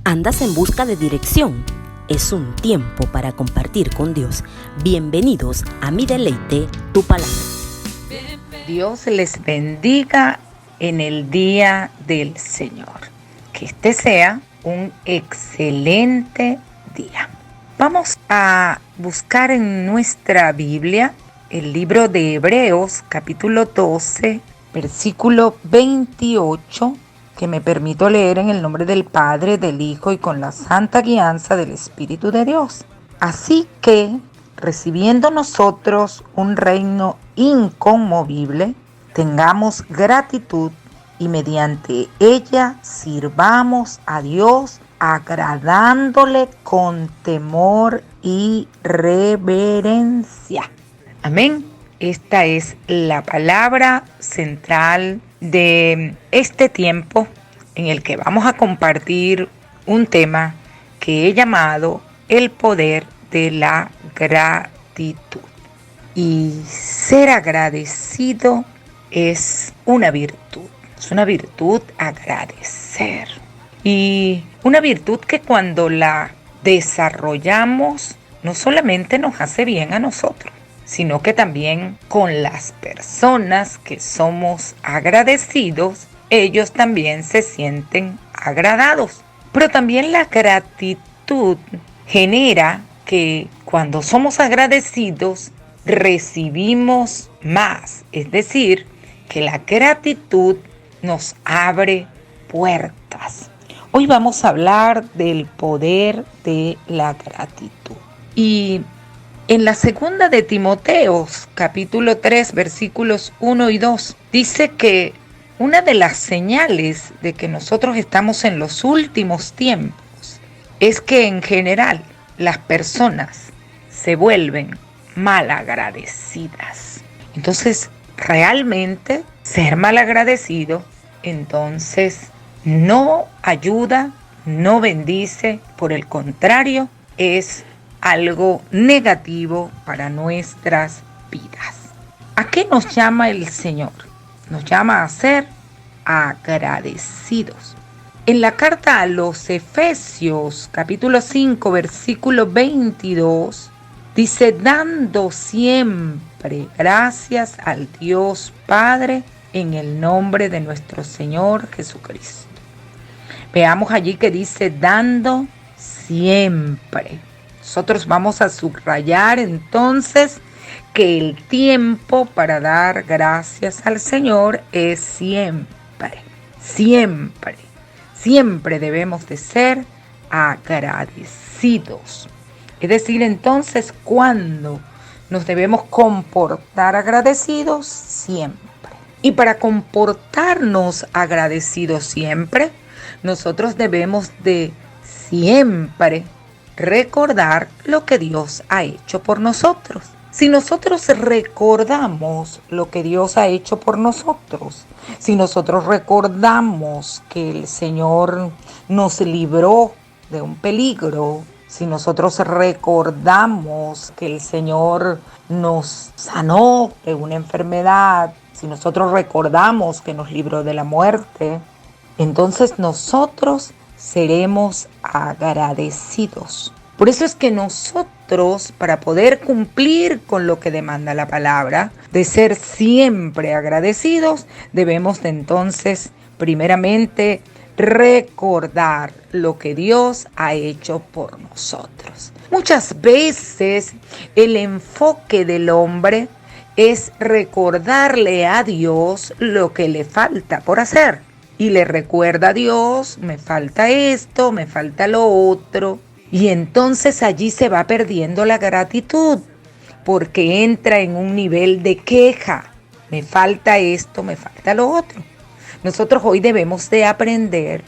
¿Andas en busca de dirección? Es un tiempo para compartir con Dios. Bienvenidos a Mi Deleite, Tu Palabra. Dios les bendiga en el día del Señor. Que este sea un excelente día. Vamos a buscar en nuestra Biblia el libro de Hebreos, capítulo 12, versículo 28, que me permito leer en el nombre del Padre, del Hijo y con la santa guianza del Espíritu de Dios. Así que, recibiendo nosotros un reino inconmovible, tengamos gratitud y mediante ella sirvamos a Dios, agradándole con temor y reverencia. Amén. Esta es la palabra central de este tiempo en el que vamos a compartir un tema que he llamado el poder de la gratitud. Y ser agradecido es una virtud. Es una virtud agradecer. Y una virtud que cuando la desarrollamos no solamente nos hace bien a nosotros, sino que también con las personas que somos agradecidos, ellos también se sienten agradados. Pero también la gratitud genera que cuando somos agradecidos, recibimos más. Es decir, que la gratitud nos abre puertas. Hoy vamos a hablar del poder de la gratitud. Y en la segunda de Timoteo, capítulo 3, versículos 1 y 2, dice que una de las señales de que nosotros estamos en los últimos tiempos es que en general las personas se vuelven malagradecidas. Entonces, realmente ser malagradecido, entonces no ayuda, no bendice, por el contrario, es algo negativo para nuestras vidas. ¿A qué nos llama el Señor? Nos llama a ser agradecidos. En la carta a los Efesios, capítulo 5, versículo 22, dice: dando siempre gracias al Dios Padre en el nombre de nuestro Señor Jesucristo. Veamos allí que dice dando siempre. Nosotros vamos a subrayar entonces que el tiempo para dar gracias al Señor es siempre, siempre. Siempre debemos de ser agradecidos. Es decir, entonces, ¿cuándo nos debemos comportar agradecidos? Siempre. Y para comportarnos agradecidos siempre, nosotros debemos de siempre recordar lo que Dios ha hecho por nosotros. Si nosotros recordamos lo que Dios ha hecho por nosotros, si nosotros recordamos que el Señor nos libró de un peligro, si nosotros recordamos que el Señor nos sanó de una enfermedad, si nosotros recordamos que nos libró de la muerte, entonces nosotros seremos agradecidos. Por eso es que nosotros, para poder cumplir con lo que demanda la palabra, de ser siempre agradecidos, debemos de entonces, primeramente, recordar lo que Dios ha hecho por nosotros. Muchas veces el enfoque del hombre es recordarle a Dios lo que le falta por hacer. Y le recuerda a Dios, me falta esto, me falta lo otro. Y entonces allí se va perdiendo la gratitud, porque entra en un nivel de queja. Me falta esto, me falta lo otro. Nosotros hoy debemos de aprender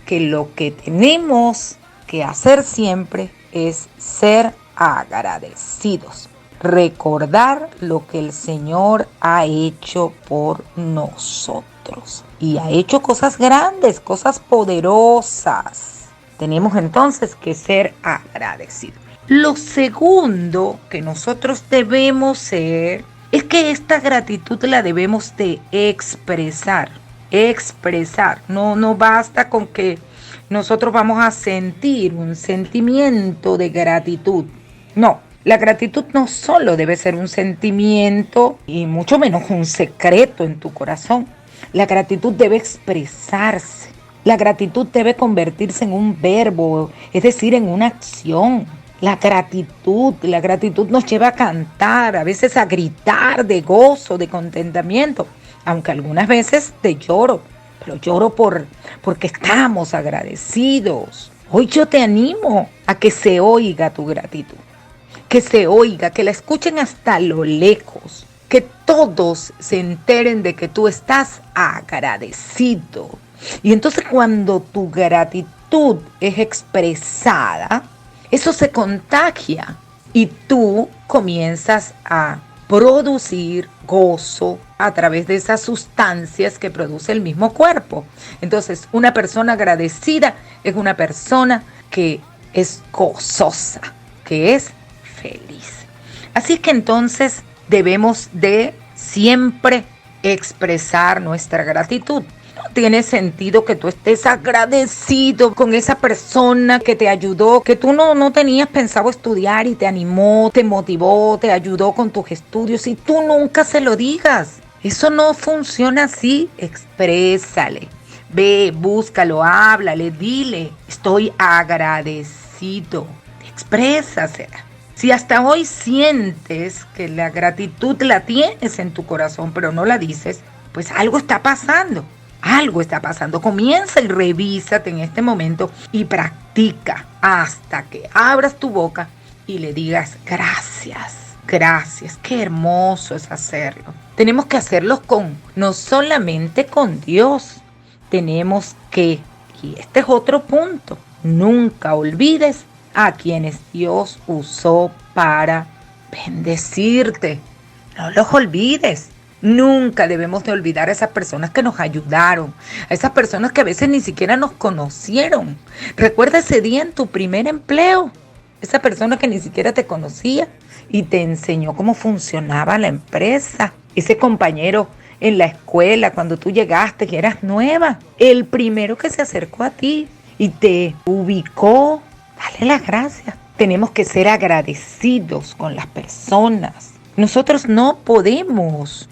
que lo que tenemos que hacer siempre es ser agradecidos. Recordar lo que el Señor ha hecho por nosotros. Y ha hecho cosas grandes, cosas poderosas. Tenemos entonces que ser agradecidos. Lo segundo que nosotros debemos ser es que esta gratitud la debemos de expresar. No basta con que nosotros vamos a sentir un sentimiento de gratitud. No, la gratitud no solo debe ser un sentimiento y mucho menos un secreto en tu corazón. La gratitud debe expresarse. La gratitud debe convertirse en un verbo, es decir, en una acción. La gratitud nos lleva a cantar, a veces a gritar de gozo, de contentamiento, aunque algunas veces de lloro, pero lloro porque estamos agradecidos. Hoy yo te animo a que se oiga tu gratitud, que se oiga, que la escuchen hasta lo lejos, que todos se enteren de que tú estás agradecido. Y entonces cuando tu gratitud es expresada, eso se contagia y tú comienzas a producir gozo a través de esas sustancias que produce el mismo cuerpo. Entonces, una persona agradecida es una persona que es gozosa, que es feliz. Así que entonces debemos de siempre expresar nuestra gratitud. No tiene sentido que tú estés agradecido con esa persona que te ayudó, que tú no tenías pensado estudiar y te animó, te motivó, te ayudó con tus estudios y tú nunca se lo digas. Eso no funciona así. Exprésale. Ve, búscalo, háblale, dile, estoy agradecido. Exprésasela. Si hasta hoy sientes que la gratitud la tienes en tu corazón, pero no la dices, pues algo está pasando. Algo está pasando. Comienza y revísate en este momento y practica hasta que abras tu boca y le digas gracias, gracias. Qué hermoso es hacerlo. Tenemos que hacerlo no solamente con Dios. Tenemos que, y este es otro punto, nunca olvides a quienes Dios usó para bendecirte. No los olvides. Nunca debemos de olvidar a esas personas que nos ayudaron, a esas personas que a veces ni siquiera nos conocieron. Recuerda ese día en tu primer empleo, esa persona que ni siquiera te conocía y te enseñó cómo funcionaba la empresa. Ese compañero en la escuela cuando tú llegaste y eras nueva, el primero que se acercó a ti y te ubicó. Dale las gracias. Tenemos que ser agradecidos con las personas. Nosotros no podemos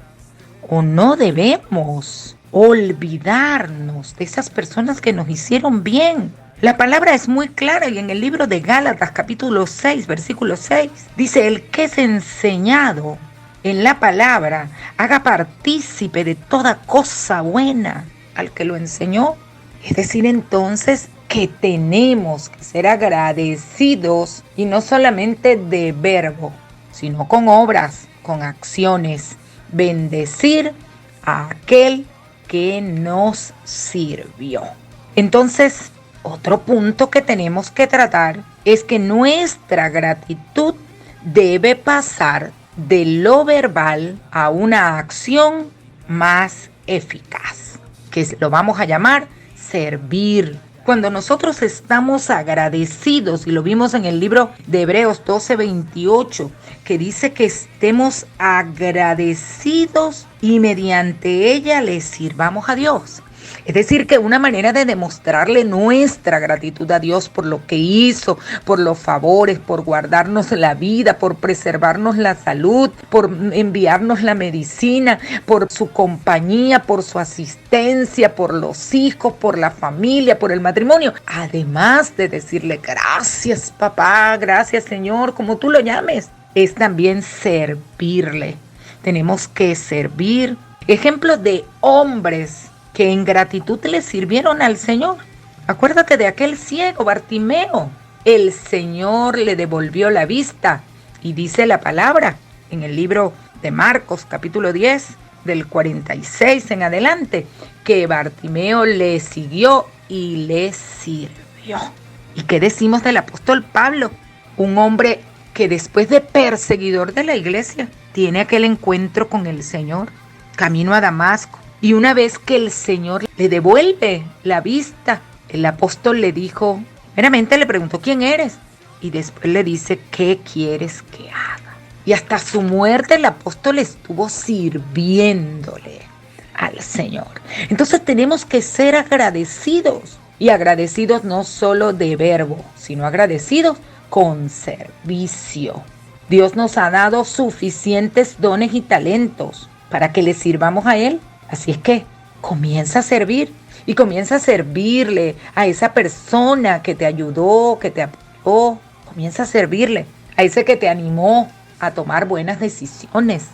o no debemos olvidarnos de esas personas que nos hicieron bien. La palabra es muy clara y en el libro de Gálatas capítulo 6, versículo 6, dice: el que es enseñado en la palabra, haga partícipe de toda cosa buena al que lo enseñó. Es decir, entonces, que tenemos que ser agradecidos y no solamente de verbo, sino con obras, con acciones. Bendecir a aquel que nos sirvió. Entonces, otro punto que tenemos que tratar es que nuestra gratitud debe pasar de lo verbal a una acción más eficaz, que lo vamos a llamar servir. Cuando nosotros estamos agradecidos, y lo vimos en el libro de Hebreos 12:28, que dice que estemos agradecidos y mediante ella le sirvamos a Dios. Es decir, que una manera de demostrarle nuestra gratitud a Dios por lo que hizo, por los favores, por guardarnos la vida, por preservarnos la salud, por enviarnos la medicina, por su compañía, por su asistencia, por los hijos, por la familia, por el matrimonio. Además de decirle gracias papá, gracias Señor, como tú lo llames, es también servirle. Tenemos que servir. Ejemplos de hombres que en gratitud le sirvieron al Señor. Acuérdate de aquel ciego Bartimeo. El Señor le devolvió la vista y dice la palabra en el libro de Marcos capítulo 10 del 46 en adelante que Bartimeo le siguió y le sirvió. ¿Y qué decimos del apóstol Pablo? Un hombre que después de perseguidor de la iglesia tiene aquel encuentro con el Señor camino a Damasco. Y una vez que el Señor le devuelve la vista, el apóstol le dijo, meramente le preguntó, ¿quién eres? Y después le dice, ¿qué quieres que haga? Y hasta su muerte el apóstol estuvo sirviéndole al Señor. Entonces tenemos que ser agradecidos. Y agradecidos no solo de verbo, sino agradecidos con servicio. Dios nos ha dado suficientes dones y talentos para que le sirvamos a Él. Así es que comienza a servir y comienza a servirle a esa persona que te ayudó, que te apoyó. Comienza a servirle a ese que te animó a tomar buenas decisiones.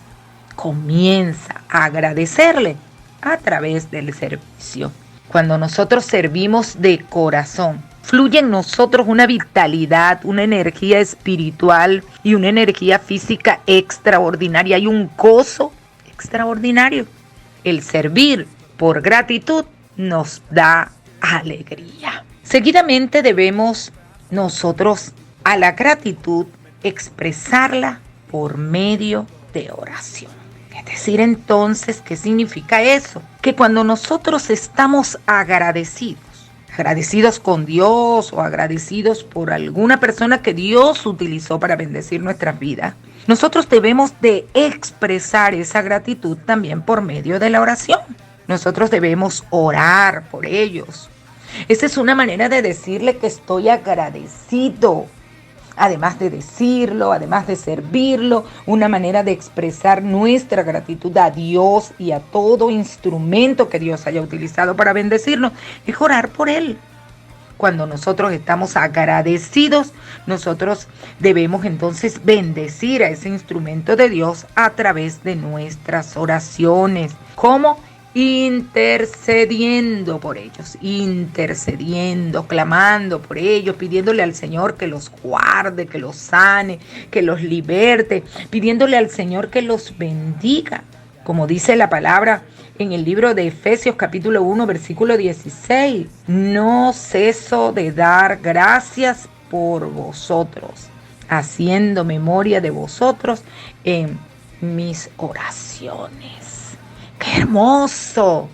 Comienza a agradecerle a través del servicio. Cuando nosotros servimos de corazón, fluye en nosotros una vitalidad, una energía espiritual y una energía física extraordinaria. Hay un gozo extraordinario. El servir por gratitud nos da alegría. Seguidamente debemos nosotros a la gratitud expresarla por medio de oración. Es decir, entonces, ¿qué significa eso? Que cuando nosotros estamos agradecidos con Dios o agradecidos por alguna persona que Dios utilizó para bendecir nuestras vidas, nosotros debemos de expresar esa gratitud también por medio de la oración. Nosotros debemos orar por ellos. Esa es una manera de decirle que estoy agradecido. Además de decirlo, además de servirlo, una manera de expresar nuestra gratitud a Dios y a todo instrumento que Dios haya utilizado para bendecirnos, es orar por Él. Cuando nosotros estamos agradecidos, nosotros debemos entonces bendecir a ese instrumento de Dios a través de nuestras oraciones. ¿Cómo? Intercediendo por ellos, clamando por ellos, pidiéndole al Señor que los guarde, que los sane, que los liberte, pidiéndole al Señor que los bendiga. Como dice la palabra en el libro de Efesios capítulo 1, versículo 16, no ceso de dar gracias por vosotros, haciendo memoria de vosotros en mis oraciones. ¡Qué hermoso!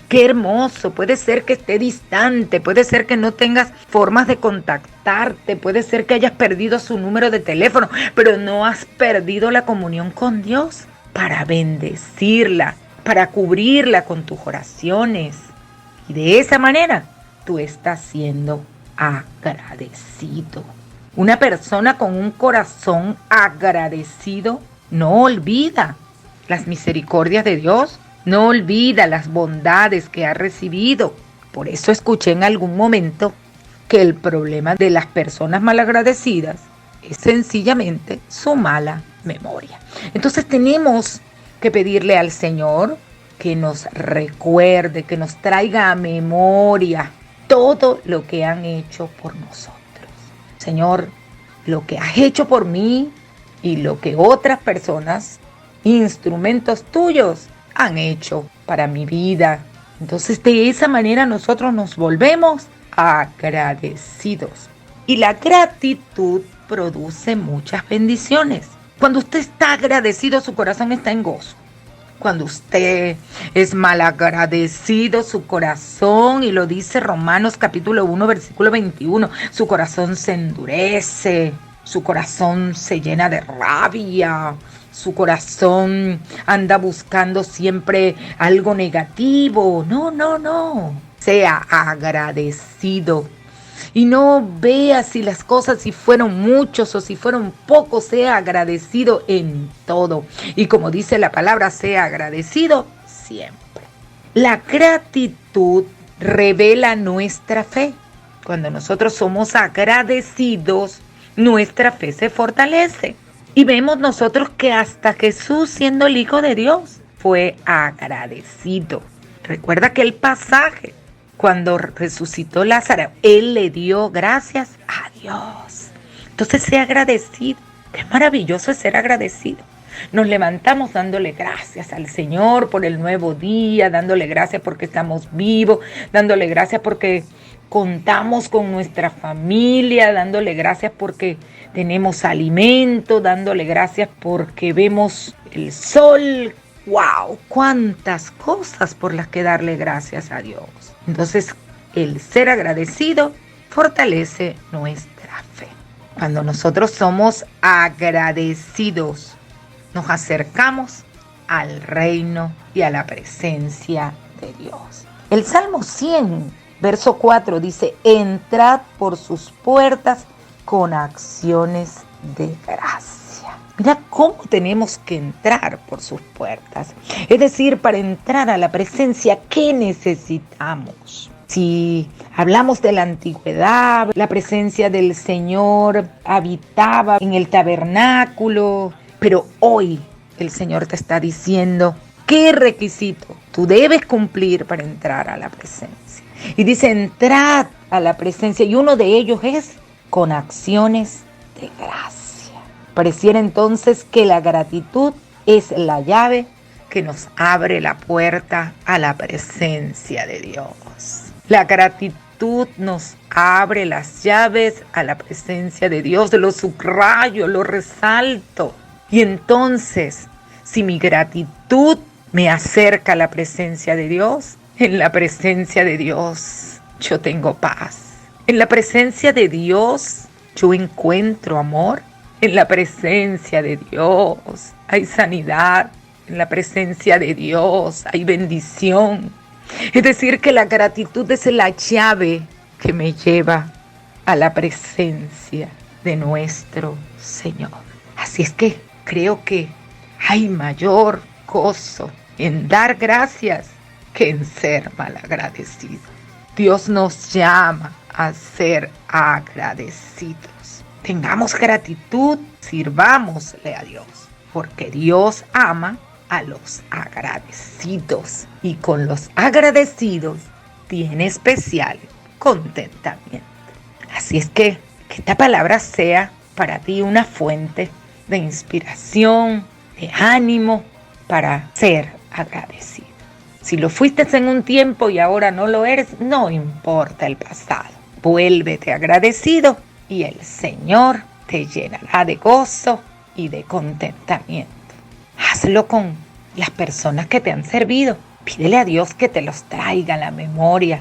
¡Qué hermoso! Puede ser que esté distante, puede ser que no tengas formas de contactarte, puede ser que hayas perdido su número de teléfono, pero no has perdido la comunión con Dios para bendecirla, para cubrirla con tus oraciones. Y de esa manera tú estás siendo agradecido. Una persona con un corazón agradecido no olvida las misericordias de Dios, no olvida las bondades que ha recibido. Por eso escuché en algún momento que el problema de las personas malagradecidas es sencillamente su mala memoria. Entonces tenemos que pedirle al Señor que nos recuerde, que nos traiga a memoria todo lo que han hecho por nosotros. Señor, lo que has hecho por mí y lo que otras personas, instrumentos tuyos, han hecho para mi vida. Entonces de esa manera nosotros nos volvemos agradecidos. Y la gratitud produce muchas bendiciones. Cuando usted está agradecido, su corazón está en gozo. Cuando usted es malagradecido, su corazón, y lo dice Romanos capítulo 1, versículo 21, su corazón se endurece, su corazón se llena de rabia, su corazón anda buscando siempre algo negativo. No. Sea agradecido. Y no vea si las cosas, si fueron muchos o si fueron pocos, sea agradecido en todo. Y como dice la palabra, sea agradecido siempre. La gratitud revela nuestra fe. Cuando nosotros somos agradecidos, nuestra fe se fortalece. Y vemos nosotros que hasta Jesús, siendo el Hijo de Dios, fue agradecido. Recuerda que el pasaje, cuando resucitó Lázaro, Él le dio gracias a Dios. Entonces, sea agradecido. Qué maravilloso es ser agradecido. Nos levantamos dándole gracias al Señor por el nuevo día, dándole gracias porque estamos vivos, dándole gracias porque contamos con nuestra familia, dándole gracias porque tenemos alimento, dándole gracias porque vemos el sol. ¡Wow! ¡Cuántas cosas por las que darle gracias a Dios! Entonces, el ser agradecido fortalece nuestra fe. Cuando nosotros somos agradecidos, nos acercamos al reino y a la presencia de Dios. El Salmo 100 Verso 4 dice, entrad por sus puertas con acciones de gracia. Mira cómo tenemos que entrar por sus puertas. Es decir, para entrar a la presencia, ¿qué necesitamos? Si hablamos de la antigüedad, la presencia del Señor habitaba en el tabernáculo, pero hoy el Señor te está diciendo qué requisito tú debes cumplir para entrar a la presencia. Y dice, entrad a la presencia, y uno de ellos es con acciones de gracia. Pareciera entonces que la gratitud es la llave que nos abre la puerta a la presencia de Dios. La gratitud nos abre las llaves a la presencia de Dios. Lo subrayo, lo resalto. Y entonces, si mi gratitud me acerca a la presencia de Dios, en la presencia de Dios yo tengo paz. En la presencia de Dios yo encuentro amor. En la presencia de Dios hay sanidad. En la presencia de Dios hay bendición. Es decir, que la gratitud es la llave que me lleva a la presencia de nuestro Señor. Así es que creo que hay mayor gozo en dar gracias que en ser malagradecido. Dios nos llama a ser agradecidos. Tengamos gratitud, sirvámosle a Dios, porque Dios ama a los agradecidos, y con los agradecidos tiene especial contentamiento. Así es que esta palabra sea para ti una fuente de inspiración, de ánimo para ser agradecido. Si lo fuiste en un tiempo y ahora no lo eres, no importa el pasado. Vuélvete agradecido y el Señor te llenará de gozo y de contentamiento. Hazlo con las personas que te han servido. Pídele a Dios que te los traiga a la memoria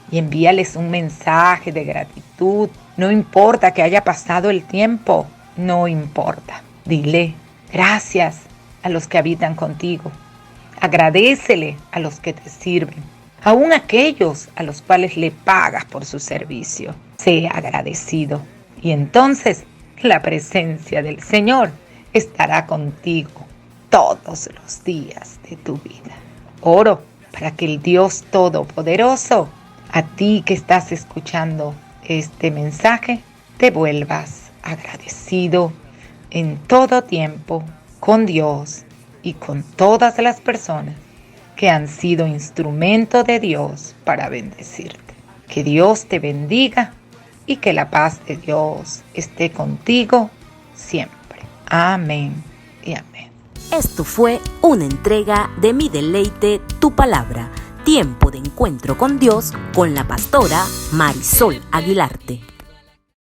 y envíales un mensaje de gratitud. No importa que haya pasado el tiempo, no importa. Dile gracias a los que habitan contigo. Agradécele a los que te sirven, aún aquellos a los cuales le pagas por su servicio. Sé agradecido y entonces la presencia del Señor estará contigo todos los días de tu vida. Oro para que el Dios Todopoderoso, a ti que estás escuchando este mensaje, te vuelvas agradecido en todo tiempo con Dios y con todas las personas que han sido instrumento de Dios para bendecirte. Que Dios te bendiga y que la paz de Dios esté contigo siempre. Amén y amén. Esto fue una entrega de Mi Deleite, Tu Palabra, tiempo de encuentro con Dios, con la pastora Marisol Aguilarte.